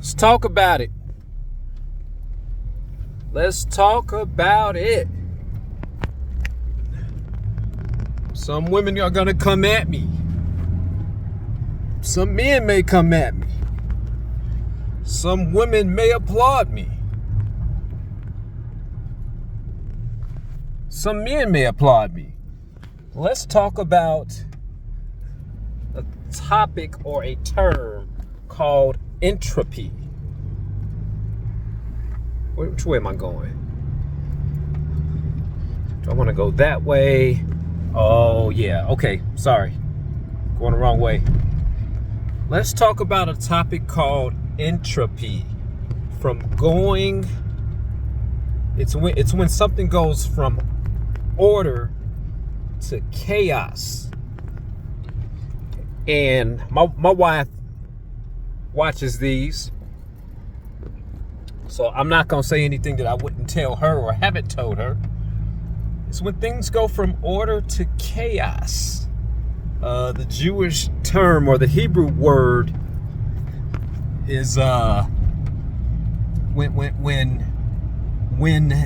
Let's talk about it. Let's talk about it. Some women are gonna come at me. Some men may come at me. Some women may applaud me. Some men may applaud me. Let's talk about a topic or a term called entropy. Which way am I going? Do I want to go that way? Oh, yeah. Okay. Sorry. Going the wrong way. Let's talk about a topic called entropy. It's when something goes from order to chaos. And my wife watches these, so I'm not gonna say anything that I wouldn't tell her or haven't told her. It's when things go from order to chaos. The Jewish term or the Hebrew word is when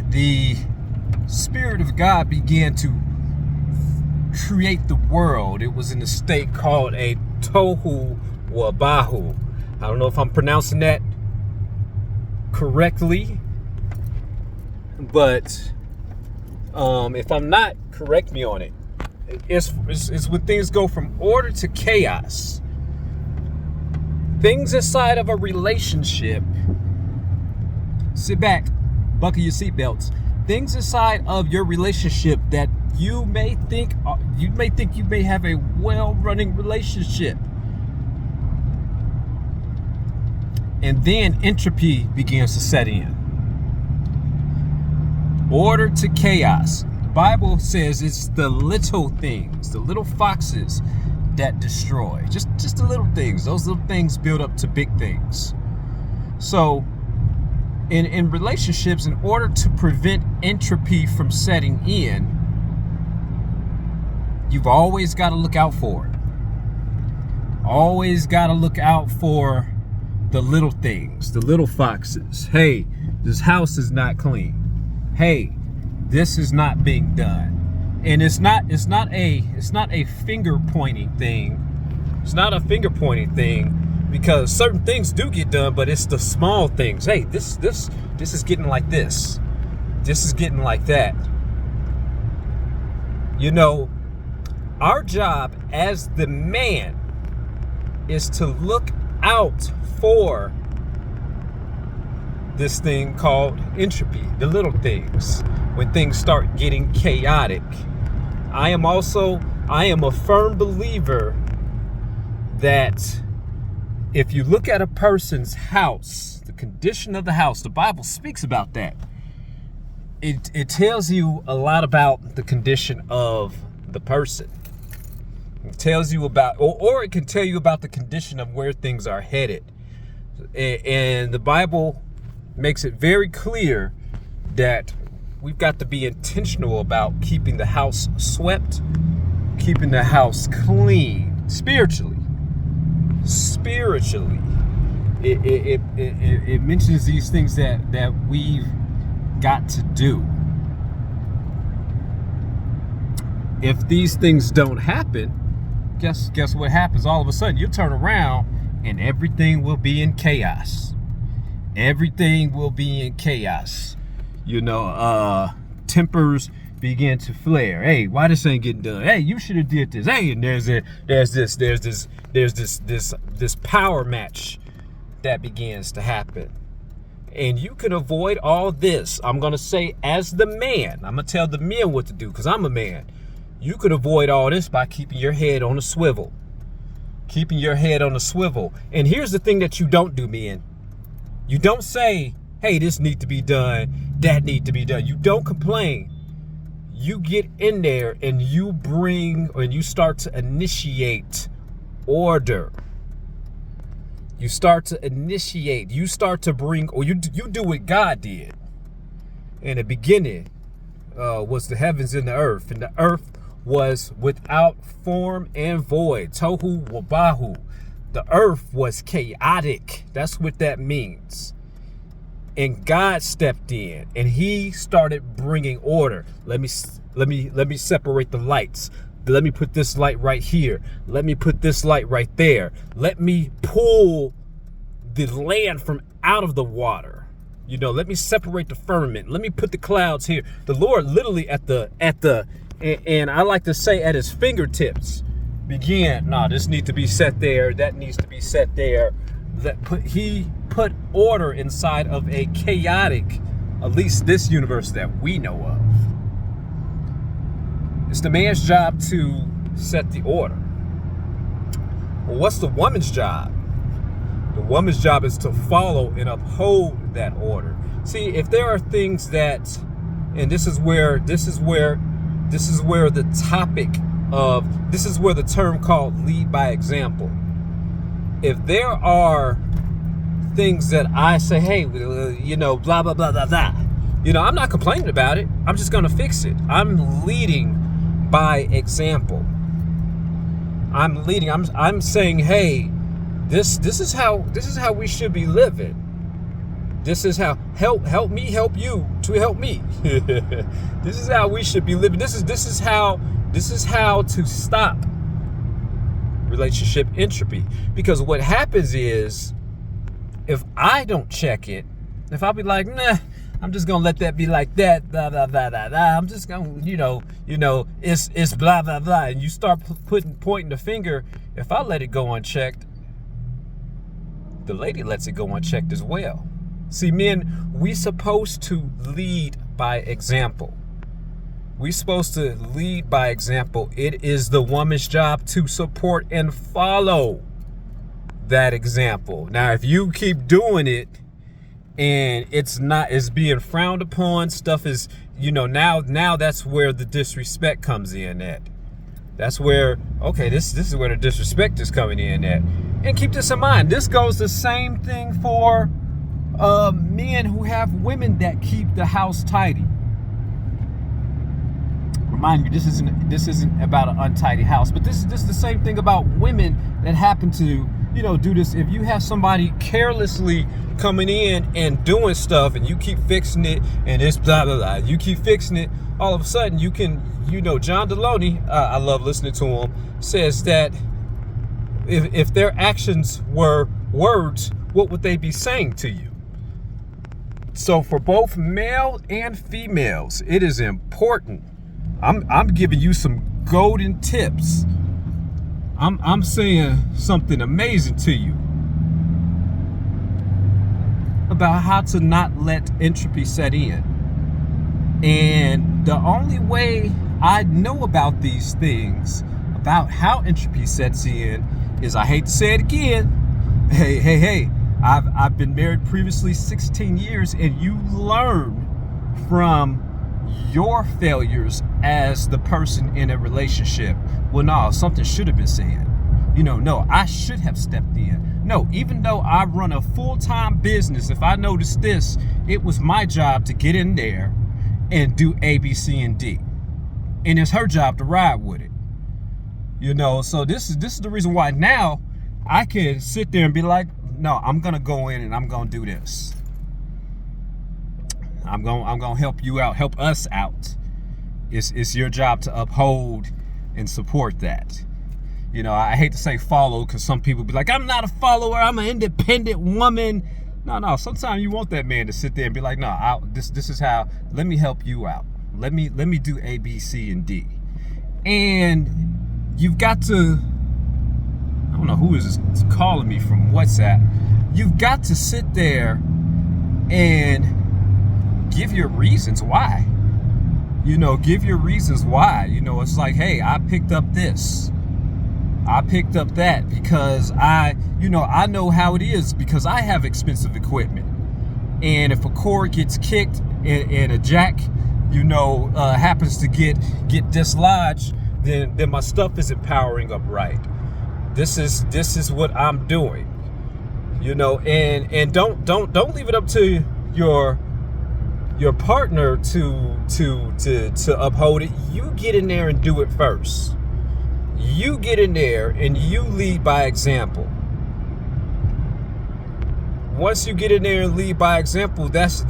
the Spirit of God began to create the world. It was in a state called a tohu wabahu. I don't know if I'm pronouncing that correctly, but if I'm not, correct me on it. It's when things go from order to chaos. Things inside of a relationship. Sit back, buckle your seatbelts. Things inside of your relationship that you may think you may have a well-running relationship. And then entropy begins to set in. Order to chaos. The Bible says it's the little things, the little foxes that destroy. Just the little things. Those little things build up to big things. So in relationships, in order to prevent entropy from setting in, you've always got to look out for it. Always got to look out for the little things, the little foxes. Hey, this house is not clean. Hey, this is not being done. And it's not a finger pointing thing. It's not a finger pointing thing because certain things do get done, but it's the small things. Hey, this is getting like this. This is getting like that. You know, our job as the man is to look out for this thing called entropy, the little things, when things start getting chaotic. I am a firm believer that if you look at a person's house, the condition of the house, the Bible speaks about that. It tells you a lot about the condition of the person. It tells you about, or it can tell you about the condition of where things are headed. And the Bible makes it very clear that we've got to be intentional about keeping the house swept, keeping the house clean, spiritually. It mentions these things that we've got to do. If these things don't happen, guess what happens? All of a sudden, you turn around and everything will be in chaos. Everything will be in chaos. You know, tempers begin to flare. Hey, why this ain't getting done? Hey, you should have did this. Hey, and there's this power match that begins to happen. And you can avoid all this. I'm gonna say, as the man, I'm gonna tell the men what to do because I'm a man. You could avoid all this by keeping your head on a swivel. Keeping your head on a swivel. And here's the thing that you don't do, men. You don't say, hey, this needs to be done, that needs to be done. You don't complain. You get in there and you start to initiate order. You start to initiate. You start to bring, or you do what God did. In the beginning was the heavens and the earth. And the earth was without form and void. Tohu wabahu. The earth was chaotic. That's what that means. And God stepped in and he started bringing order. Let me separate the lights. Let me put this light right here. Let me put this light right there. Let me pull the land from out of the water. You know, let me separate the firmament. Let me put the clouds here. The Lord literally and I like to say at his fingertips began, no, this needs to be set there. That needs to be set there. He put order inside of a chaotic, at least this universe that we know of. It's the man's job to set the order. Well, what's the woman's job? The woman's job is to follow and uphold that order. See, if there are things that, and this is where the term called lead by example. If there are things that I say, hey, you know, blah, blah, blah, blah, blah, you know, I'm not complaining about it. I'm just going to fix it. I'm leading by example. I'm saying, hey, this is how we should be living. This is how help me help you to help me. This is how we should be living. This is how to stop relationship entropy. Because what happens is, if I don't check it, if I be like, nah, I'm just gonna let that be like that, blah blah blah blah blah. I'm just gonna, you know, it's blah blah blah, and you start pointing the finger. If I let it go unchecked, the lady lets it go unchecked as well. See, men, we supposed to lead by example. We supposed to lead by example. It is the woman's job to support and follow that example. Now, if you keep doing it and it's being frowned upon, stuff is, you know, now that's where the disrespect comes in at. That's where, okay, this is where the disrespect is coming in at. And keep this in mind, this goes the same thing for men who have women that keep the house tidy. Remind you, this isn't about an untidy house, but this is the same thing about women that happen to, you know, do this. If you have somebody carelessly coming in and doing stuff, and you keep fixing it, and it's blah blah blah, you keep fixing it, all of a sudden you can, you know, John Deloney, I love listening to him, says that if their actions were words, what would they be saying to you? So for both male and females, it is important. I'm giving you some golden tips. I'm saying something amazing to you about how to not let entropy set in. And the only way I know about these things, about how entropy sets in, is, I hate to say it again, hey, I've been married previously 16 years, and you learn from your failures as the person in a relationship. Well, no, something should have been said. You know, no, I should have stepped in. No, even though I run a full-time business, if I noticed this, it was my job to get in there and do A, B, C, and D. And it's her job to ride with it. You know, so this is the reason why now I can sit there and be like, no, I'm gonna go in and I'm gonna do this. I'm gonna help you out, help us out. It's your job to uphold and support that. You know, I hate to say follow, because some people be like, I'm not a follower, I'm an independent woman. No, sometimes you want that man to sit there and be like, no, this is how, let me help you out. Let me do A, B, C, and D. And you've got to, I don't know who is calling me from WhatsApp. You've got to sit there and give your reasons why. You know, give your reasons why. You know, it's like, hey, I picked up this. I picked up that because I know how it is, because I have expensive equipment. And if a cord gets kicked and a jack, happens to get dislodged, then my stuff isn't powering up right. This is what I'm doing. You know, and don't leave it up to your partner to uphold it. You get in there and do it first. You get in there and you lead by example. once you get in there and lead by example, that's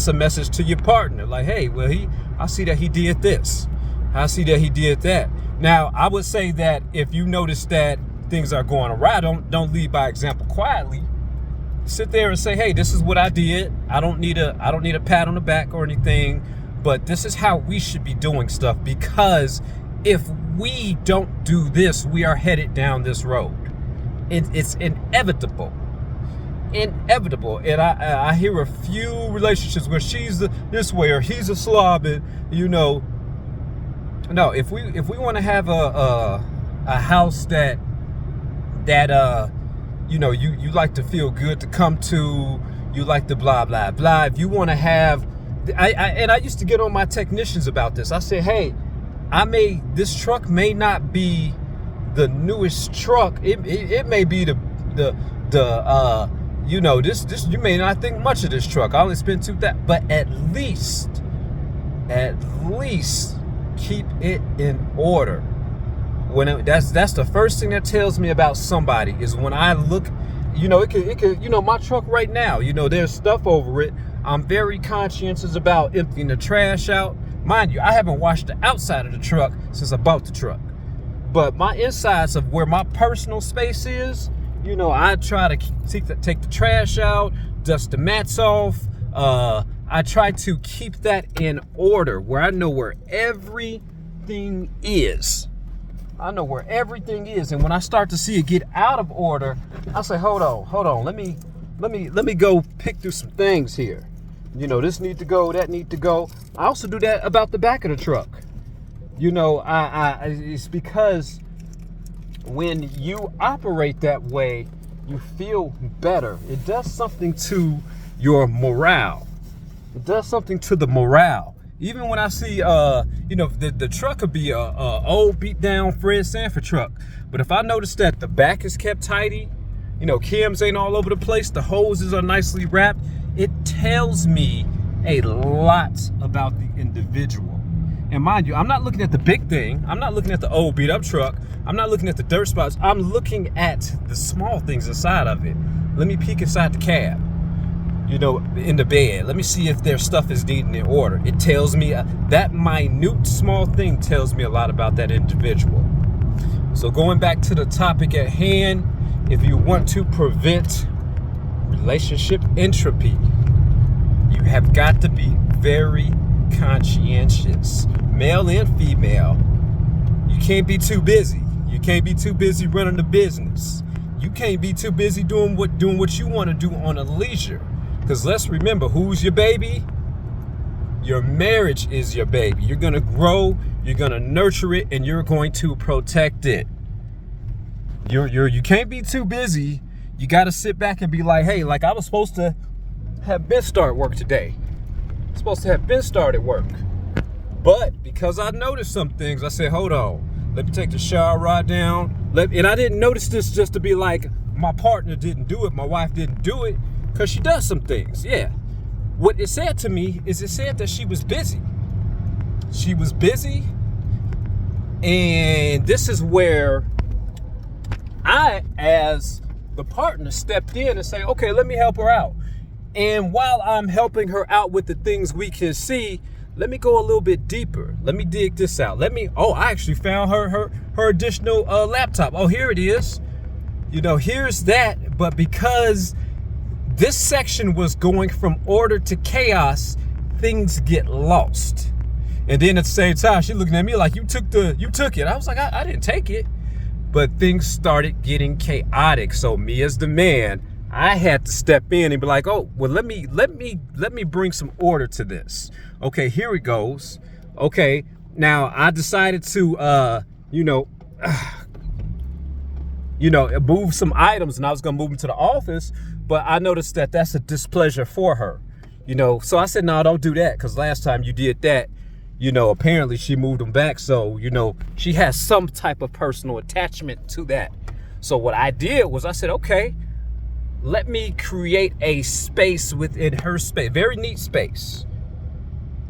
a message to your partner. Like, hey, well, I see that he did this. I see that he did that. Now, I would say that if you notice that things are going awry, don't lead by example quietly. Sit there and say, hey, this is what I did. I don't need a pat on the back or anything, but this is how we should be doing stuff, because if we don't do this, we are headed down this road. It's inevitable. And I hear a few relationships where she's this way or he's a slob, and no, if we want to have a house that you like to feel good to come to, you like to blah blah blah. If you want to have, I used to get on my technicians about this. I said, hey, this truck may not be the newest truck. It may be this you may not think much of this truck. I only spent $2,000, but at least keep it in order. That's the first thing that tells me about somebody is when I look, it could my truck right now, there's stuff over it. I'm very conscientious about emptying the trash out. Mind you, I haven't washed the outside of the truck since I bought the truck. But my insides of where my personal space is, I try to take the trash out, dust the mats off. I try to keep that in order where I know where everything is. And when I start to see it get out of order, I say, hold on, let me go pick through some things here. This need to go, that need to go. I also do that about the back of the truck. It's because when you operate that way, you feel better. It does something to your morale. It does something to the morale. Even when I see, the truck could be a old beat down Fred Sanford truck, but if I notice that the back is kept tidy, Kims ain't all over the place, the hoses are nicely wrapped, it tells me a lot about the individual. And mind you, I'm not looking at the big thing. I'm not looking at the old beat up truck. I'm not looking at the dirt spots. I'm looking at the small things inside of it. Let me peek inside the cab, in the bed. Let me see if their stuff is neat and in order. It tells me that minute small thing tells me a lot about that individual. So going back to the topic at hand, if you want to prevent relationship entropy, you have got to be very conscientious, male and female. You can't be too busy. You can't be too busy running the business. You can't be too busy doing what you want to do on a leisure. Because let's remember, who's your baby? Your marriage is your baby. You're going to grow, you're going to nurture it, and you're going to protect it. You can't be too busy. You got to sit back and be like, hey, like I was supposed to have been start work today. I'm supposed to have been started work. But because I noticed some things, I said, hold on, let me take the shower right down. And I didn't notice this just to be like, my partner didn't do it, my wife didn't do it, because she does some things. Yeah. What it said to me is it said that she was busy. She was busy. And this is where I, as the partner, stepped in and say, okay, let me help her out. And while I'm helping her out with the things we can see, let me go a little bit deeper. Let me dig this out. I actually found her additional laptop. Oh, here it is. Here's that. But because this section was going from order to chaos, things get lost. And then at the same time, she looking at me like, you took it. I was like, I didn't take it. But things started getting chaotic. So me as the man, I had to step in and be like, oh, well, let me bring some order to this. Okay, here it goes. Okay, now I decided to, move some items, and I was gonna move them to the office, but I noticed that that's a displeasure for her. So I said, no, don't do that, because last time you did that, apparently she moved them back. So, she has some type of personal attachment to that. So what I did was I said, okay, let me create a space within her space, very neat space.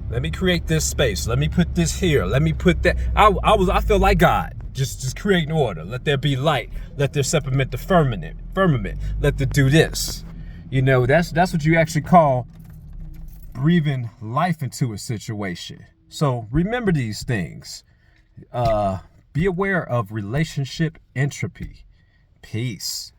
Let me create this space. Let me put this here. Let me put that. I feel like God, just creating order. Let there be light. Let there separate the firmament. Let there do this. You know, that's what you actually call breathing life into a situation. So remember these things. Be aware of relationship entropy. Peace.